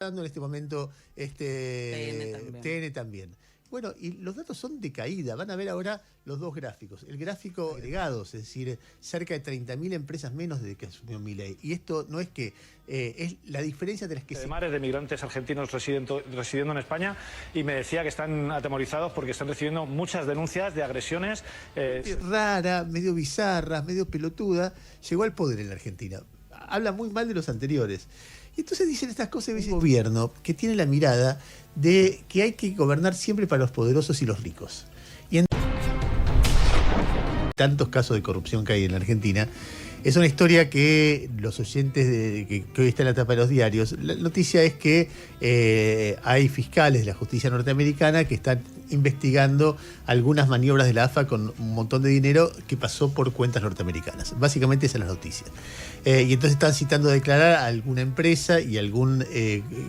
en este momento TN también. Bueno, y los datos son de caída. Van a ver ahora los dos gráficos. El gráfico agregados, es decir, cerca de 30.000 empresas menos desde que asumió Milei. Y esto no es que es la diferencia de las que de mares de migrantes argentinos residiendo en España, y me decía que están atemorizados porque están recibiendo muchas denuncias de agresiones. Rara, medio bizarra, medio pelotuda, llegó al poder en la Argentina. Habla muy mal de los anteriores. Y entonces dicen estas cosas, dice el gobierno que tiene la mirada de que hay que gobernar siempre para los poderosos y los ricos. Y en tantos casos de corrupción que hay en la Argentina, es una historia que los oyentes que hoy está en la tapa de los diarios, la noticia es que hay fiscales de la justicia norteamericana que están investigando algunas maniobras de la AFA con un montón de dinero que pasó por cuentas norteamericanas. Básicamente esa es la noticia. Y entonces están citando a declarar a alguna empresa y algún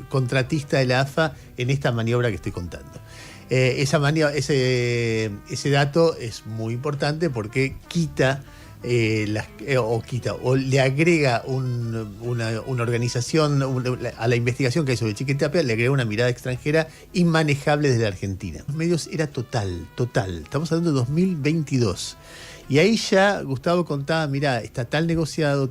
contratista de la AFA en esta maniobra que estoy contando. Ese dato es muy importante porque quita o le agrega una organización a la investigación que hay sobre Chiquitapia, le agrega una mirada extranjera inmanejable desde la Argentina. Los medios era total. Estamos hablando de 2022. Y ahí ya Gustavo contaba, mirá, está tal negociado.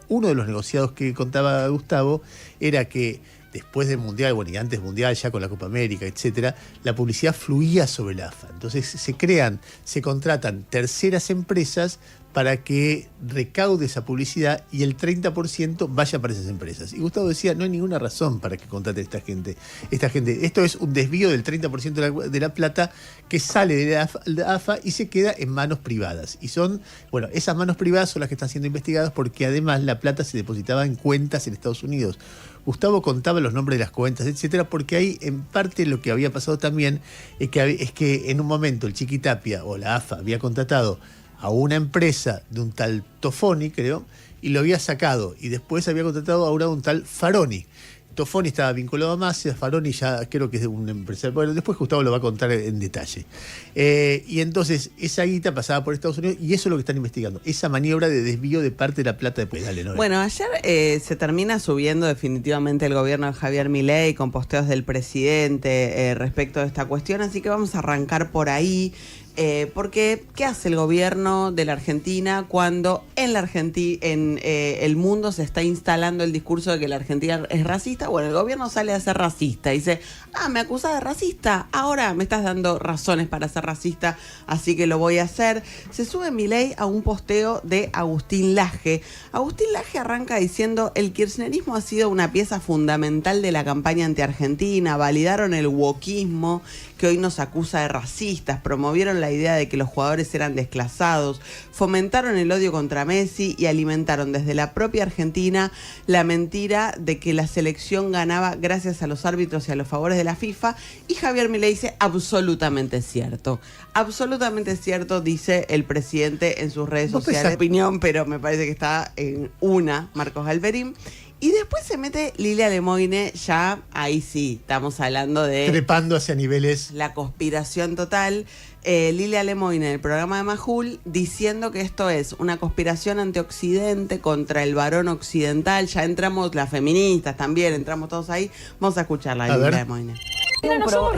Uno de los negociados que contaba Gustavo era que después del Mundial, bueno, y antes del Mundial, ya con la Copa América, etcétera, la publicidad fluía sobre la AFA. Entonces se contratan terceras empresas para que recaude esa publicidad y el 30% vaya para esas empresas. Y Gustavo decía, no hay ninguna razón para que contrate esta gente. Esto es un desvío del 30% de la plata que sale de la AFA y se queda en manos privadas. Y esas manos privadas son las que están siendo investigadas porque además la plata se depositaba en cuentas en Estados Unidos. Gustavo contaba los nombres de las cuentas, etcétera, porque ahí en parte lo que había pasado también es que en un momento el Chiquitapia o la AFA había contratado a una empresa de un tal Tofoni, creo, y lo había sacado. Y después había contratado ahora a un tal Faroni. Tofoni estaba vinculado a Massa, Faroni ya creo que es un empresario. Bueno, después Gustavo lo va a contar en detalle. Y entonces esa guita pasaba por Estados Unidos y eso es lo que están investigando. Esa maniobra de desvío de parte de la plata de Pedale, ¿no? Bueno, ayer se termina subiendo definitivamente el gobierno de Javier Milei con posteos del presidente respecto de esta cuestión, así que vamos a arrancar por ahí. Porque ¿qué hace el gobierno de la Argentina cuando en la Argentina, el mundo se está instalando el discurso de que la Argentina es racista? Bueno, el gobierno sale a ser racista y dice, me acusás de racista, ahora me estás dando razones para ser racista, así que lo voy a hacer. Se sube Milei a un posteo de Agustín Laje. Agustín Laje arranca diciendo, el kirchnerismo ha sido una pieza fundamental de la campaña anti-argentina, validaron el wokismo que hoy nos acusa de racistas, promovieron la idea de que los jugadores eran desclasados, fomentaron el odio contra Messi y alimentaron desde la propia Argentina la mentira de que la selección ganaba gracias a los árbitros y a los favores de la FIFA. Y Javier Milei dice, absolutamente cierto, dice el presidente en sus redes sociales. Opinión, pero me parece que está en una, Marcos Galperín. Y después se mete Lilia Lemoine, ya ahí sí, estamos hablando de... trepando hacia niveles... la conspiración total. Lilia Lemoine en el programa de Majul diciendo que esto es una conspiración anti-occidente contra el varón occidental. Ya entramos las feministas también, entramos todos ahí. Vamos a escucharla, Lilia Lemoine.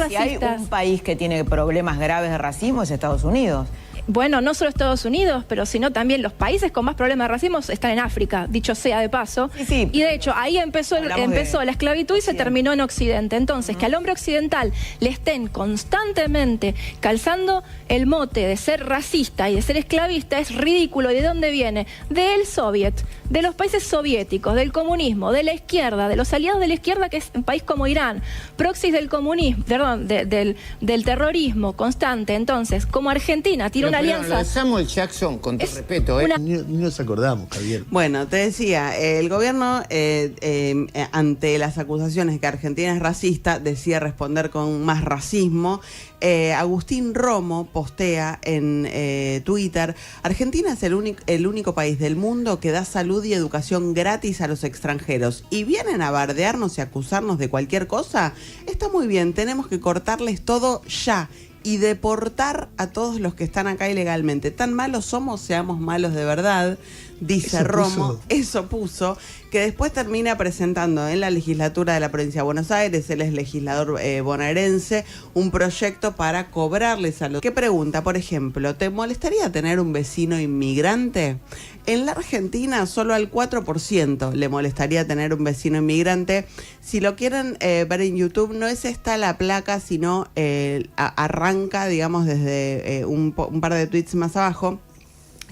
Si hay un país que tiene problemas graves de racismo es Estados Unidos. Bueno, no solo Estados Unidos, pero sino también los países con más problemas de racismo están en África, dicho sea de paso. Sí. Y de hecho, ahí empezó la esclavitud y se terminó en Occidente. Entonces, que al hombre occidental le estén constantemente calzando el mote de ser racista y de ser esclavista es ridículo. ¿Y de dónde viene? Del soviet, de los países soviéticos, del comunismo, de la izquierda, de los aliados de la izquierda, que es un país como Irán, proxies del comunismo, perdón, del terrorismo constante. Entonces, como Argentina tiene una alianza... La de Samuel Jackson, con todo respeto, Ni nos acordamos, Javier. Bueno, te decía, el gobierno, ante las acusaciones de que Argentina es racista, decide responder con más racismo. Agustín Romo postea en Twitter, Argentina es el único país del mundo que da salud y educación gratis a los extranjeros y vienen a bardearnos y acusarnos de cualquier cosa. Está muy bien, tenemos que cortarles todo ya. y deportar a todos los que están acá ilegalmente. Tan malos somos, seamos malos de verdad, dice Romo. Eso puso, que después termina presentando en la legislatura de la provincia de Buenos Aires, él es legislador bonaerense, un proyecto para cobrarles a los... ¿Qué pregunta? Por ejemplo, ¿te molestaría tener un vecino inmigrante? En la Argentina solo al 4% le molestaría tener un vecino inmigrante. Si lo quieren ver en YouTube, no es esta la placa, sino arranca, digamos, desde un par de tweets más abajo.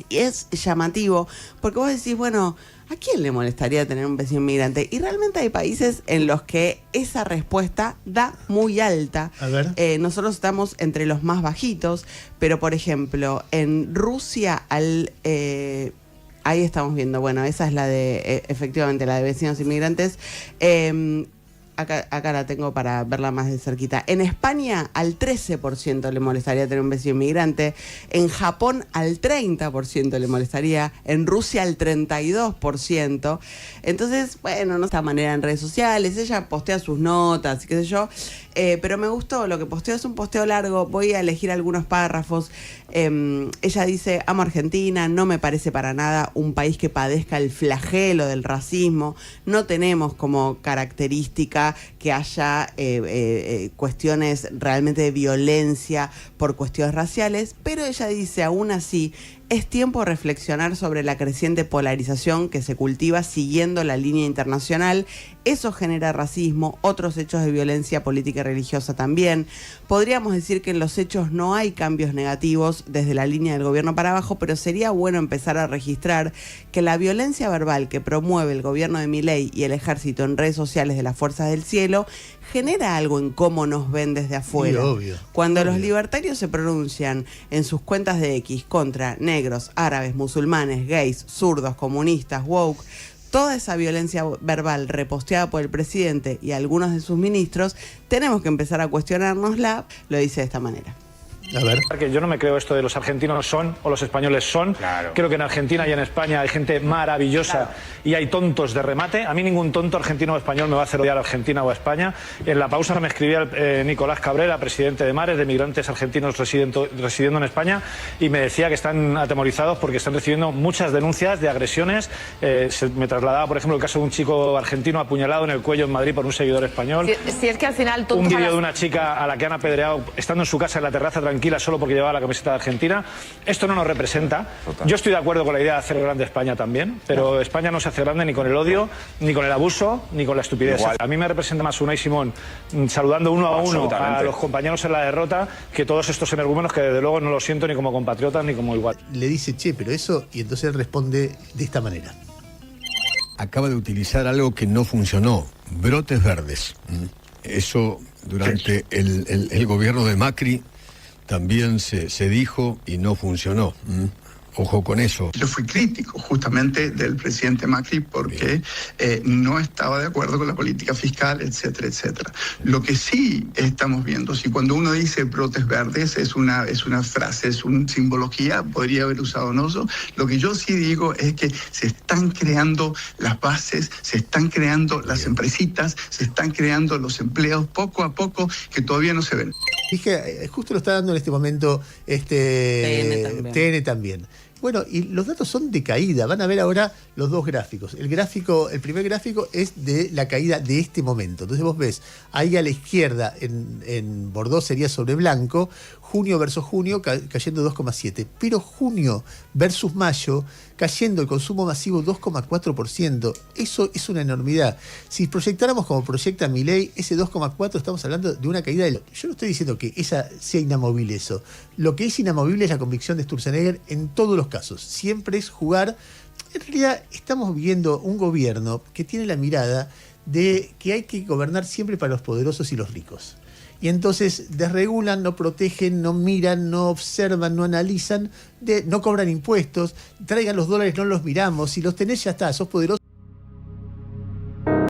Y es llamativo, porque vos decís, bueno, ¿a quién le molestaría tener un vecino inmigrante? Y realmente hay países en los que esa respuesta da muy alta. A ver. Nosotros estamos entre los más bajitos, pero por ejemplo, en Rusia ahí estamos viendo, bueno, esa es la de, efectivamente, la de vecinos inmigrantes. Acá la tengo para verla más de cerquita. En España al 13% le molestaría tener un vecino inmigrante. En Japón al 30% le molestaría. En Rusia al 32%. Entonces, bueno, no de esta manera en redes sociales. Ella postea sus notas y qué sé yo. Pero me gustó, lo que posteo es un posteo largo. Voy a elegir algunos párrafos. Ella dice, amo Argentina, no me parece para nada un país que padezca el flagelo del racismo. No tenemos como característica que haya cuestiones realmente de violencia por cuestiones raciales, pero ella dice, aún así, es tiempo de reflexionar sobre la creciente polarización que se cultiva siguiendo la línea internacional. Eso genera racismo, otros hechos de violencia política y religiosa también. Podríamos decir que en los hechos no hay cambios negativos desde la línea del gobierno para abajo, pero sería bueno empezar a registrar que la violencia verbal que promueve el gobierno de Milei y el ejército en redes sociales de las Fuerzas del Cielo genera algo en cómo nos ven desde afuera. Sí, obvio. Cuando los libertarios se pronuncian en sus cuentas de X contra negros, árabes, musulmanes, gays, zurdos, comunistas, woke, toda esa violencia verbal reposteada por el presidente y algunos de sus ministros, tenemos que empezar a cuestionárnosla, lo dice de esta manera. A ver. Que yo no me creo esto de los argentinos son o los españoles son. Claro. Creo que en Argentina y en España hay gente maravillosa, claro, y hay tontos de remate. A mí ningún tonto argentino o español me va a hacer odiar a Argentina o a España. En la pausa me escribía Nicolás Cabrera, presidente de Mares, de migrantes argentinos residiendo en España, y me decía que están atemorizados porque están recibiendo muchas denuncias de agresiones. Me trasladaba, por ejemplo, el caso de un chico argentino apuñalado en el cuello en Madrid por un seguidor español. Si es que al final... Un vídeo de una chica a la que han apedreado estando en su casa en la terraza tranquila solo porque llevaba la camiseta de Argentina. Esto no nos representa. Total. Yo estoy de acuerdo con la idea de hacer grande España también, pero España no se hace grande ni con el odio, ni con el abuso, ni con la estupidez. Igual. A mí me representa más Unai Simón saludando uno a uno a los compañeros en la derrota que todos estos energúmenos que desde luego no lo siento ni como compatriotas ni como igual. Le dice, che, pero eso, y entonces él responde de esta manera. Acaba de utilizar algo que no funcionó, brotes verdes. Eso durante el gobierno de Macri también se dijo y no funcionó. Ojo con eso. Yo fui crítico justamente del presidente Macri porque no estaba de acuerdo con la política fiscal, etcétera, etcétera. Lo que sí estamos viendo, si cuando uno dice brotes verdes es una frase, es una simbología, podría haber usado Noso. Lo que yo sí digo es que se están creando las bases, se están creando las empresitas, se están creando los empleos poco a poco que todavía no se ven. Dije, justo lo está dando en este momento TN también. Bueno, y los datos son de caída. Van a ver ahora los dos gráficos. El primer gráfico es de la caída de este momento. Entonces vos ves, ahí a la izquierda, en Bordeaux sería sobre blanco, junio versus junio cayendo 2,7. Pero junio versus mayo, cayendo el consumo masivo 2,4%. Eso es una enormidad. Si proyectáramos como proyecta Milei, ese 2,4 estamos hablando de una caída de... Yo no estoy diciendo que esa sea inamovible eso. Lo que es inamovible es la convicción de Sturzenegger en todos los casos. Siempre es jugar. En realidad estamos viendo un gobierno que tiene la mirada de que hay que gobernar siempre para los poderosos y los ricos. Y entonces desregulan, no protegen, no miran, no observan, no analizan, no cobran impuestos, traigan los dólares, no los miramos. Si los tenés ya está, sos poderoso.